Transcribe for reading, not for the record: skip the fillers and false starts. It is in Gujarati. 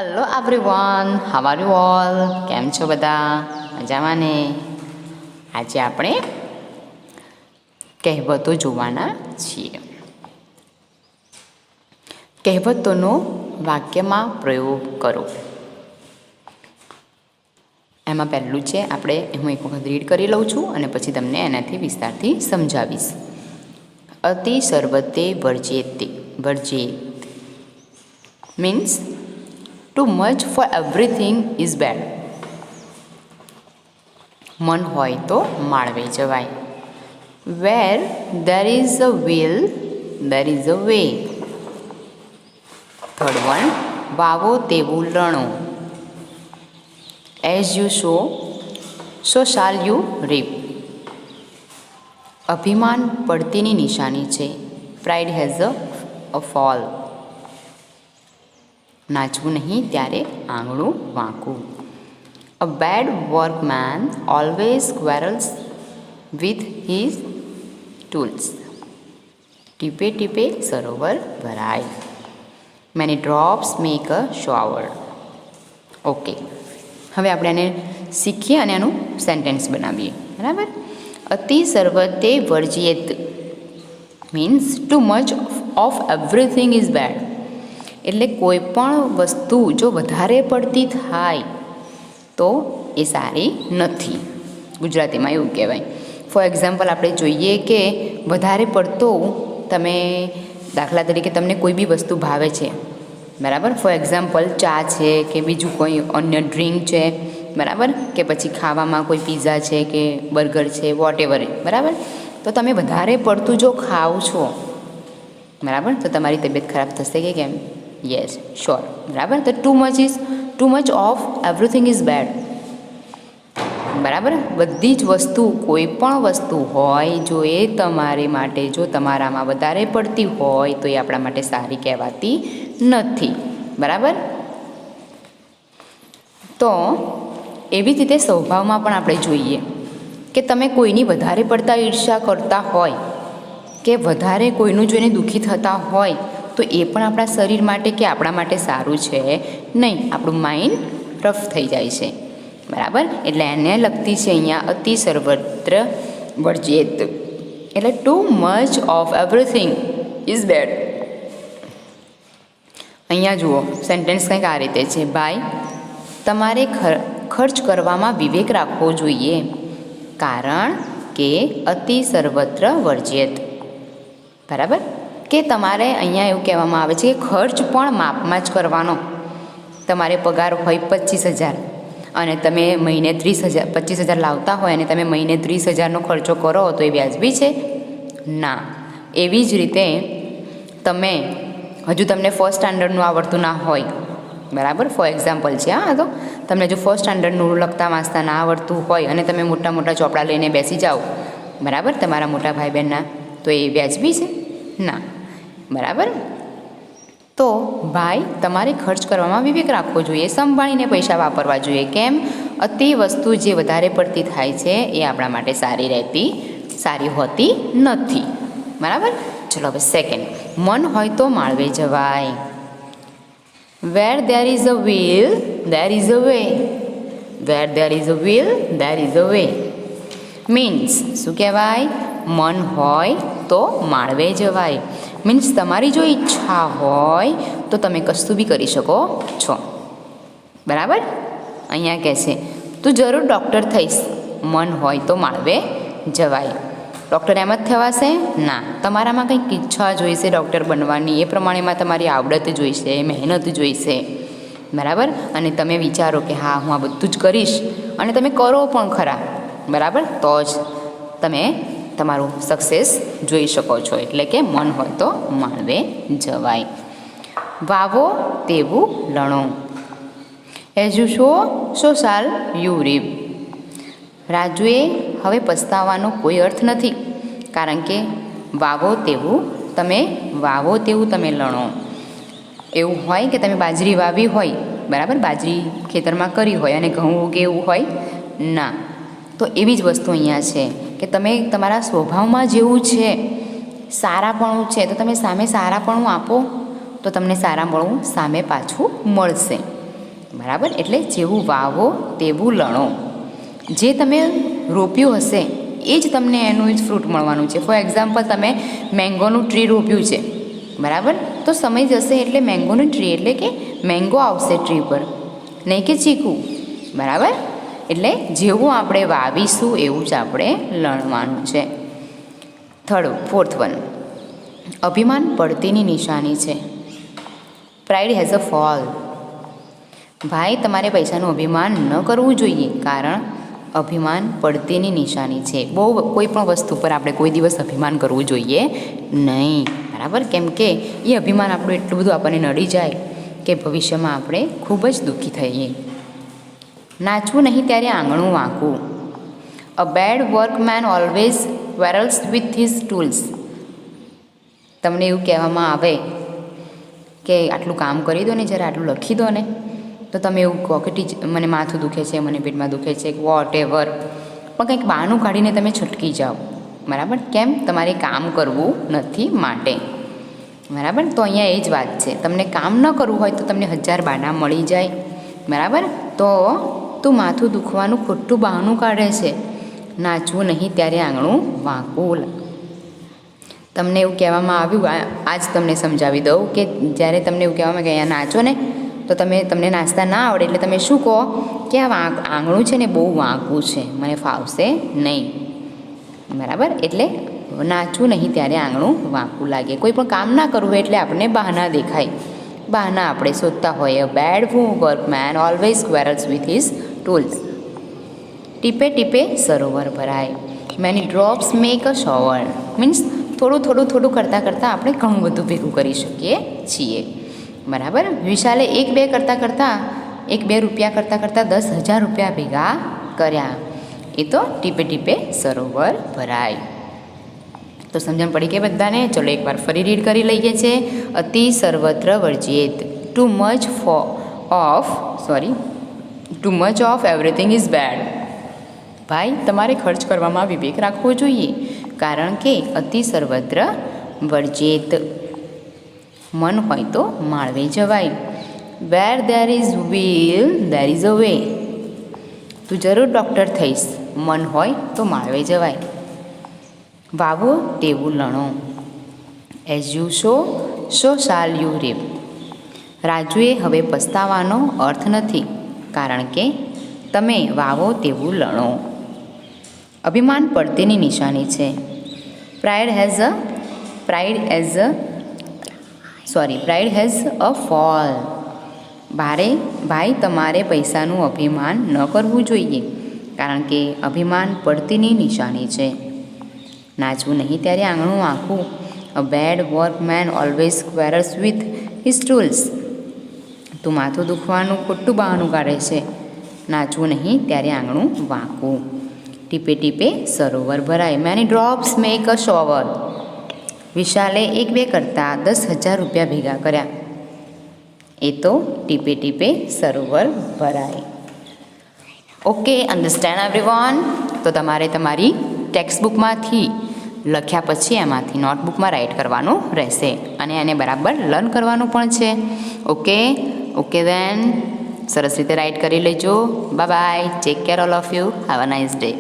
Hello everyone, how are you all? કેમ છો બધા? મજામાં ને? આજે આપણે કહેવતો જોવાના છીએ. કહેવતોનો વાક્યમાં પ્રયોગ કરો. એમાં પહેલું છે, હું એક વખત રીડ કરી લઉં છું અને પછી તમને એનાથી વિસ્તારથી સમજાવીશ. અતિ સર્વતે વર્જેતે. Means too much for everything is bad. મન હોય તો માળવે જવાય. Where there is a will, there is a way. Third one, વાવો તેવું લણો. As you sow, so shall you reap. અભિમાન પડતીની નિશાની છે. Pride has a fall. નાચવું નહીં ત્યારે આંગળું વાંકું. A bad workman always quarrels with his tools. ટીપે ટીપે સરોવર ભરાય. Many drops make a shower. Okay, હવે આપણે એને શીખીએ અને એનું સેન્ટેન્સ બનાવીએ. બરાબર? અતિ સર્વતે વર્જ્યેત means too much of everything is bad. એટલે કોઈ પણ વસ્તુ જો વધારે પડતી થાય તો એ સારી નથી. ગુજરાતીમાં એવું કહેવાય. ફોર એક્ઝામ્પલ આપણે જોઈએ કે વધારે પડતો તમે, દાખલા તરીકે તમને કોઈ બી વસ્તુ ભાવે છે, બરાબર? ફોર એક્ઝામ્પલ ચા છે કે બીજું કોઈ અન્ય ડ્રિંક છે, બરાબર? કે પછી ખાવામાં કોઈ પીઝા છે કે બર્ગર છે, વોટેવર, બરાબર? તો તમે વધારે પડતું જો ખાઓ છો, બરાબર, તો તમારી તબિયત ખરાબ થશે કે કેમ? યસ, શ્યોર, બરાબર? તો two much of everything is bed. બરાબર? બધી જ વસ્તુ, કોઈ પણ વસ્તુ હોય, જો એ તમારે માટે, જો તમારામાં વધારે પડતી હોય તો એ આપણા માટે સારી કહેવાતી નથી. બરાબર? તો એવી જ રીતે સ્વભાવમાં પણ આપણે જોઈએ કે તમે કોઈની વધારે પડતા ઈર્ષ્યા કરતા હોય કે વધારે કોઈનું જોઈને દુઃખી થતા હોય તો એ પણ આપણા શરીર માટે કે આપણા માટે સારું છે નહીં. આપણું માઇન્ડ રફ થઈ જાય છે. બરાબર? એટલે એને લગતી છે અહીંયા અતિ સર્વત્ર વર્જેત. એટલે two much of everything is bed. અહીંયા જુઓ, સેન્ટેન્સ કંઈક આ રીતે છે. ભાઈ, તમારે ખર્ચ કરવામાં વિવેક રાખવો જોઈએ, કારણ કે અતિ સર્વત્ર વર્જ્યેત. બરાબર? કે તમારે અહીંયા એવું કહેવામાં આવે છે કે ખર્ચ પણ માપમાં જ કરવાનો. તમારે પગાર હોય 25,000 અને તમે મહિને 25,000 લાવતા હોય અને તમે મહિને 30,000નો ખર્ચો કરો તો એ વ્યાજબી છે? ના. એવી જ રીતે તમે હજુ તમને ફર્સ્ટ સ્ટાન્ડર્ડનું આવડતું ના હોય, બરાબર? ફોર એક્ઝામ્પલ છે હા, તો તમને જો ફર્સ્ટ સ્ટાન્ડર્ડનું લખતા વાંચતા ના આવડતું હોય અને તમે મોટા મોટા ચોપડા લઈને બેસી જાઓ, બરાબર, તમારા મોટા ભાઈ બહેનના, તો એ વ્યાજબી છે? ના. બરાબર? તો ભાઈ, તમારે ખર્ચ કરવામાં વિવેક રાખવો જોઈએ, સંભાળીને પૈસા વાપરવા જોઈએ. કેમ? અતિ વસ્તુ જે વધારે પડતી થાય છે એ આપણા માટે સારી હોતી નથી. બરાબર? ચલો હવે સેકન્ડ, મન હોય તો માળવે જવાય. Where there is a will, there is a way. Where there is a will, there is a way. Means શું કહેવાય? મન હોય તો માળવે જવાય. મીન્સ તમારી જો ઈચ્છા હોય તો તમે કશું બી કરી શકો છો. બરાબર? અહીંયા કહે છે તું જરૂર ડૉક્ટર થઈશ, મન હોય તો માળવે જવાય. ડૉક્ટર એમ જ થવાશે? ના. તમારામાં કંઈક ઈચ્છા જોઈશે ડૉક્ટર બનવાની, એ પ્રમાણેમાં તમારી આવડત જોઈશે, મહેનત જોઈશે. બરાબર? અને તમે વિચારો કે હા, હું આ બધું જ કરીશ અને તમે કરો પણ ખરા, બરાબર, તો જ તમે તમારું સક્સેસ જોઈ શકો છો. એટલે કે મન હોય તો માળવે જવાય. વાવો તેવું લણો. એઝ યુ સો, સો શાલ યુ રીપ. રાજુએ હવે પસ્તાવાનો કોઈ અર્થ નથી, કારણ કે વાવો તેવું તમે લણો. એવું હોય કે તમે બાજરી વાવી હોય, બરાબર, બાજરી ખેતરમાં કરી હોય અને ઘઉં ઉગે એવું હોય? ના. તો એવી જ વસ્તુ અહીંયા છે કે તમે તમારા સ્વભાવમાં જેવું છે, સારાપણું છે, તો તમે સામે સારાપણું આપો તો તમને સારાપણું સામે પાછું મળશે. બરાબર, એટલે જેવું વાવો તેવું લણો. જે તમે રોપ્યું હશે એ જ તમને એનું જ ફ્રૂટ મળવાનું છે. ફોર એક્ઝામ્પલ, તમે મેંગોનું ટ્રી રોપ્યું છે, બરાબર, તો સમય જશે એટલે મેંગોનું ટ્રી એટલે કે મેંગો આવશે ટ્રી પર, નહીં કે ચીકુ. બરાબર, એટલે જેવું આપણે વાવીશું એવું જ આપણે લણવાનું છે. ફોર્થ વન, અભિમાન પડતીની નિશાની છે. Pride has a fall. ભાઈ, તમારે પૈસાનું અભિમાન ન કરવું જોઈએ, કારણ અભિમાન પડતીની નિશાની છે. કોઈ પણ વસ્તુ પર આપણે કોઈ દિવસ અભિમાન કરવું જોઈએ નહીં. બરાબર, કેમ કે એ અભિમાન આપણું એટલું બધું આપણને નડી જાય કે ભવિષ્યમાં આપણે ખૂબ જ દુઃખી થઈએ. નાચવું નહીં ત્યારે આંગણું વાંકવું. A bad workman always quarrels with his tools. તમને એવું કહેવામાં આવે કે આટલું કામ કરી દો ને, જ્યારે આટલું લખી દો ને, તો તમે એવું કહો કે મને માથું દુખે છે, મને પેટમાં દુખે છે, વોટ એવર, પણ કંઈક બહાનું કાઢીને તમે છટકી જાઓ. બરાબર, કેમ? તમારે કામ કરવું નથી માટે. બરાબર, તો અહીંયા એ જ વાત છે. તમને કામ ન કરવું હોય તો તમને 1000 બહાના મળી જાય. બરાબર, તો તું માથું દુખવાનું ખોટું બહાનું કાઢે છે. નાચવું નહીં ત્યારે આંગણું વાંકવું. તમને એવું કહેવામાં આવ્યું, આજ તમને સમજાવી દઉં કે જ્યારે તમને એવું કહેવામાં કે અહીંયા નાચો ને, તો તમને નાચતા ના આવડે એટલે તમે શું કહો કે આ આંગણું છે ને બહુ વાંકું છે, મને ફાવશે નહીં. બરાબર, એટલે નાચવું નહીં ત્યારે આંગણું વાંકું લાગે. કોઈ પણ કામ ના કરવું એટલે આપણને બહાના દેખાય, બહાના આપણે શોધતા હોઈએ. Bad workman always quarrels with his tools. ટીપે ટીપે સરોવર ભરાય. Many drops make a shower. Means થોડું કરતાં કરતાં આપણે ઘણું બધું ભેગું કરી શકીએ છીએ. બરાબર, વિશાલે 1-2 રૂપિયા કરતાં 10,000 રૂપિયા ભેગા કર્યા. એ તો ટીપે ટીપે સરોવર ભરાય. તો સમજણ પડી કે બધાને? ચલો એકવાર ફરી રીડ કરી લઈએ છીએ. અતિ સર્વત્ર વર્જિત. Too much of everything is bad. ભાઈ, તમારે ખર્ચ કરવામાં વિવેક રાખવો જોઈએ, કારણ કે અતિ સર્વત્ર વર્જિત. મન હોય તો માળવે જવાય. Where there is will there is a way. તું જરૂર ડૉક્ટર થઈશ, મન હોય તો માળવે જવાય. વાવો તેવું લણો. એઝ યુ સો શાલ યુ રીપ. રાજુએ હવે પસ્તાવાનો અર્થ નથી, કારણ કે તમે વાવો તેવું લણો. અભિમાન પડતીની નિશાની છે. Pride has a fall. ભાઈ, તમારે પૈસાનું અભિમાન ન કરવું જોઈએ, કારણ કે અભિમાન પડતીની નિશાની છે. નાચવું નહીં ત્યારે આંગણું વાંકવું. A bad workman always quarrels with his tools. તું માથું દુખવાનું ખોટું બહાનું કાઢે છે. નાચવું નહીં ત્યારે આંગણું વાંકવું. ટીપે ટીપે સરોવર ભરાય. Many drops make a shower. વિશાલે 1-2 કરતાં 10,000 રૂપિયા ભેગા કર્યા. એ તો ટીપે ટીપે સરોવર ભરાય. Okay, understand everyone? તો તમારે તમારી ટેક્સ્ટબુકમાંથી લખ્યા પછી એમાંથી નોટબુકમાં રાઇટ કરવાનું રહેશે, અને એને બરાબર લર્ન કરવાનું પણ છે. ઓકે દેન, સરસ રીતે રાઇટ કરી લેજો. Bye bye. Take care all of you. Have a nice day.